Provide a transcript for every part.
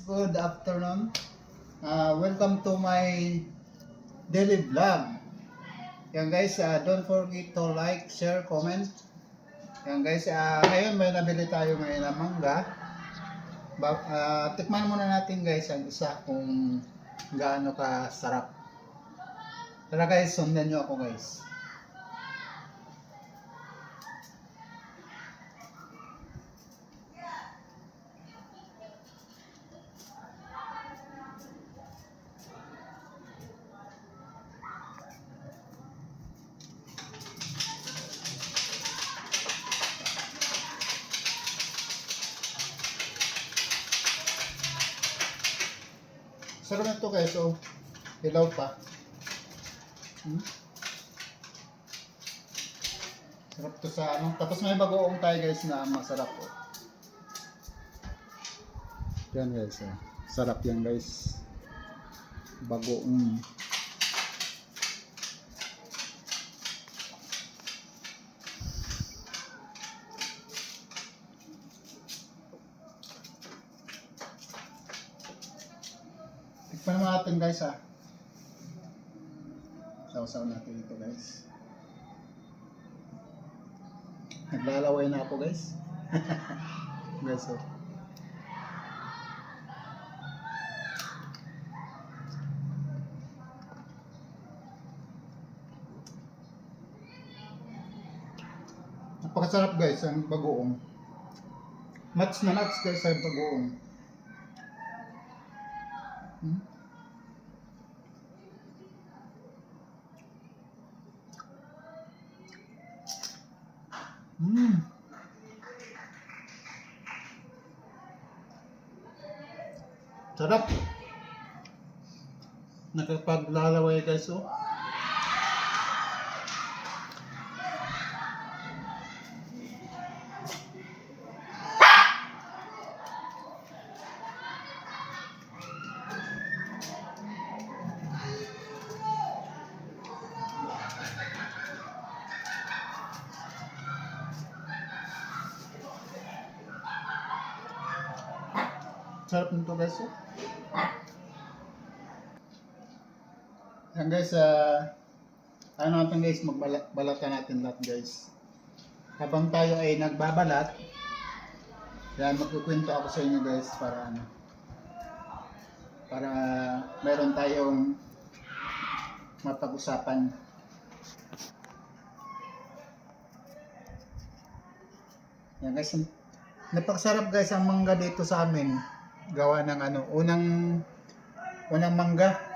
Good afternoon. Welcome to my daily vlog. Yan guys, don't forget to like, share, comment. Yan guys, ngayon may nabili tayo ngayon na mangga. Tikman muna natin guys ang isa kung gaano ka sarap. Tara guys, sundan nyo ako guys. Sarap nito guys, oh. Hilaw pa. Sarap to sa ano. Tapos may bagoong tayo guys na masarap, oh. Yan guys, oh. Sarap yan guys. Bagoong. Tikman naman natin guys, ha. Sausaw natin ito guys. Naglalaway na ako guys. Guys, oh. Napakasarap guys ang bagoong. Nuts na nuts guys ang bagoong. Sarap. Nakapaglalaway guys, oh. Sarap nito guys, oh. Yan guys, ano natin guys, magbalatan natin lahat guys. Habang tayo ay nagbabalat, yan, magkukwento ako sa inyo guys para ano, para meron tayong mapag-usapan. Yan guys, napakasarap guys ang mangga dito sa amin. Gawa ng ano, unang mangga.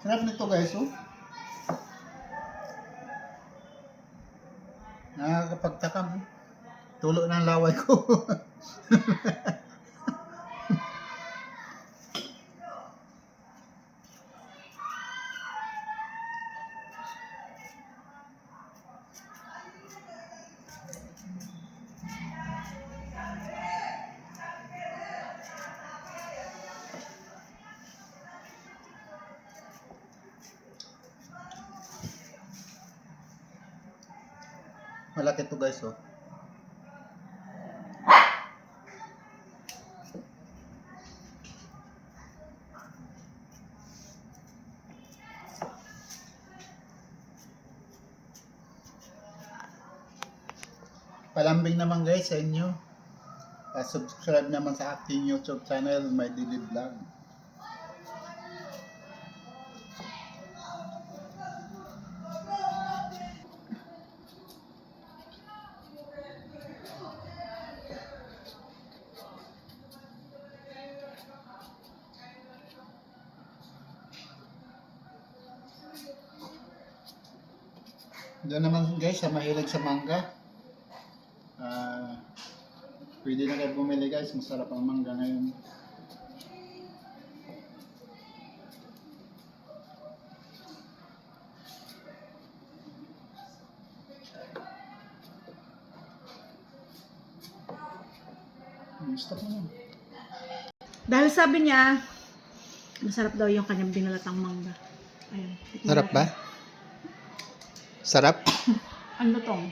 Sarap nito guys, oh. Nakakapagtakam, oh. Tulo ng laway ko. Malaki to guys, oh. Palambing naman guys sa inyo. Subscribe naman sa aking YouTube channel, My Daily Vlog. Doon naman guys sa mahilig sa mangga, pwede na kayo bumili guys, masarap ang mangga ngayon. Stop mo na. Dahil sabi niya, Masarap daw yung kanyang binalatang mangga. Ayun. tikman Sarap natin. ba? Sarap? Ang lutong.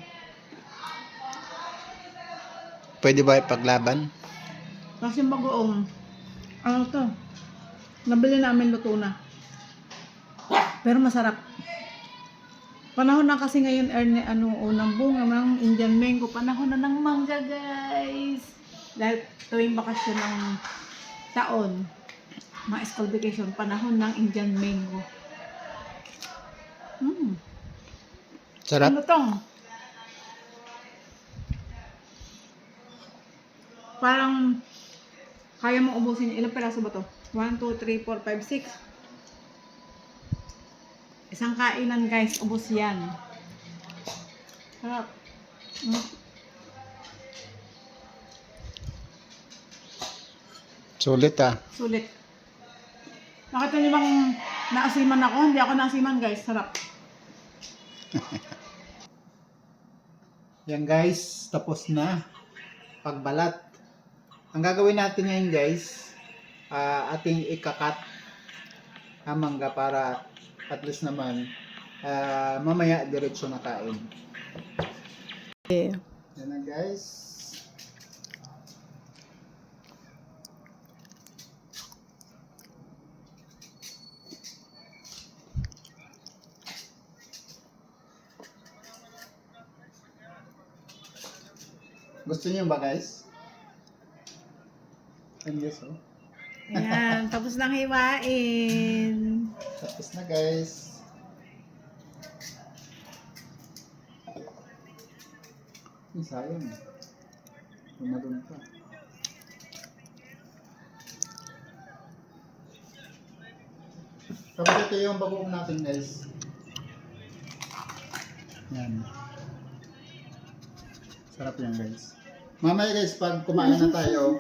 Pwede ba ipaglaban? Kasi bagoong. Ano to? Nabili namin luto na. Pero masarap. Panahon na kasi ngayon, unang bunga ng Indian mango. Panahon na ng mangga, guys. Dahil tuwing bakasyon ng taon, mga school vacation, panahon ng Indian mango. Sarap? Ano tong? Parang kaya mo ubusin. Ilang peraso ba to? 1, 2, 3, 4, 5, 6. Isang kainan, guys. Ubos yan. Sarap. Sulit ah. Sulit. Nakita niyo bang naasiman ako? Hindi ako naasiman, guys. Sarap. Yan guys, tapos na pagbalat. Ang gagawin natin ngayon guys, ating ikakat ang mangga para at least naman mamaya diretso na kain. Yan na guys. Gusto niyo ba guys? And yes, oh. Ayan, tapos nang hiwain. Tapos na guys. Sayang. Tumalun pa. Tapos ito yung bagoong natin guys. Yan. Sarap yan guys. Mamaya guys, pag kumain na tayo,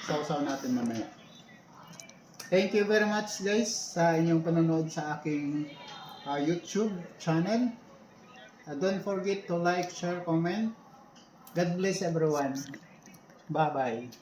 sausaw natin mamaya. Thank you very much guys sa inyong panonood sa aking YouTube channel. Don't forget to like, share, comment. God bless everyone. Bye-bye.